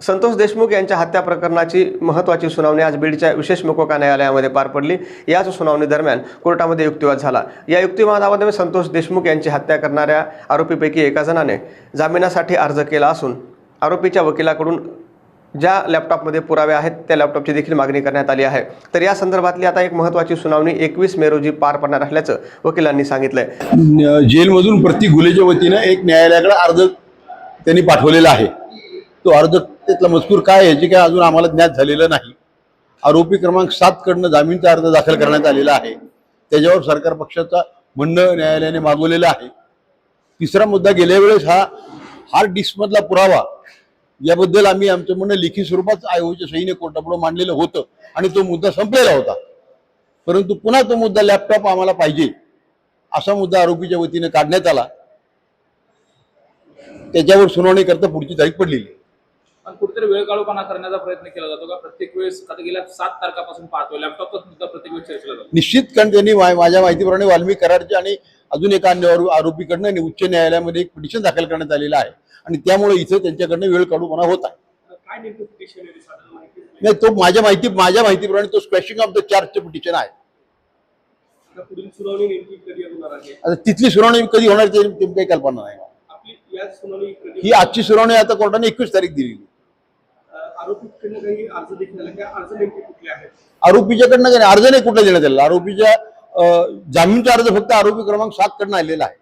संतोष देशमुख यांच्या हत्या प्रकरणाची महत्त्वाची सुनावणी आज बीडच्या विशेष मोकोका न्यायालयामध्ये पार पडली। याच सुनावणी दरम्यान कोर्टामध्ये युक्तिवाद झाला। या युक्तिवादामध्ये संतोष देशमुख यांची हत्या करणाऱ्या आरोपीपैकी एका जणाने जामिनासाठी अर्ज केला असून आरोपीच्या वकिलाकडून ज्या लॅपटॉपमध्ये पुरावे आहेत त्या लॅपटॉपची देखील मागणी करण्यात आली आहे। तर या संदर्भातली आता एक महत्त्वाची सुनावणी 21 मे रोजी पार पडणार असल्याचं वकिलांनी सांगितलंय। जेलमधून प्रति गुन्ह्याच्या वतीने एक न्यायालयाकडे अर्ज त्यांनी पाठवलेला आहे। तो अर्ज त्यातला मजकूर काय याची काय अजून आम्हाला ज्ञात झालेलं नाही। आरोपी क्रमांक 7 कडनं जामीनचा अर्ज दाखल करण्यात आलेला आहे। त्याच्यावर सरकार पक्षाचा म्हणणं न्यायालयाने मागवलेलं आहे। तिसरा मुद्दा, गेल्या वेळेस हा हार्ड डिस्क मधला पुरावा याबद्दल आम्ही आमचं म्हणणं लिखित स्वरूपात आयोगाच्या सहीने कोर्टापुढे मांडलेलं होतं आणि तो मुद्दा संपलेला होता। परंतु पुन्हा तो मुद्दा लॅपटॉप आम्हाला पाहिजे असा मुद्दा आरोपीच्या वतीने काढण्यात आला। त्याच्यावर सुनावणी करता पुढची तारीख पडलेली। पण कुठेतरी वेळ काढूपणा करण्याचा प्रयत्न केला जातो का? प्रत्येक वेळेस आता गेल्या 7 तारखापासून पाहतो लॅपटॉपच मुद्दा प्रत्येक वेळेस चर्चेला जातो। निश्चित, कारण त्यांनी माझ्या माहितीप्रमाणे वाल्मिक कराडचे आणि अजून एका आरोपीकडनं उच्च न्यायालयामध्ये एक पिटिशन दाखल करण्यात आलेलं आहे आणि त्यामुळे इथं त्यांच्याकडनं वेळ काढूपणा होत आहे। काय नेमकं पिटिशन आहे साधारण माहिती नाही, तो माझ्या माहितीप्रमाणे तो स्क्वॅशिंग ऑफ द चार्जचं पिटिशन आहे। पुढील सुनावणी नेमकी कधी होणार आहे? आता तिथली सुनावणी कधी होणार ते काही कल्पना नाही। आपली या सुनावणी ही आजची सुनावणी आता कोर्टाने 21 तारीख दिलेली। आरोपीकडनं काही अर्ज देखील आला, त्या अर्ज नेमके कुठले आहेत? आरोपीच्याकडनं काही अर्ज नाही कुठला देण्यात आलेला। आरोपीच्या जामीनचा अर्ज फक्त आरोपी क्रमांक 7 कडनं आलेला आहे।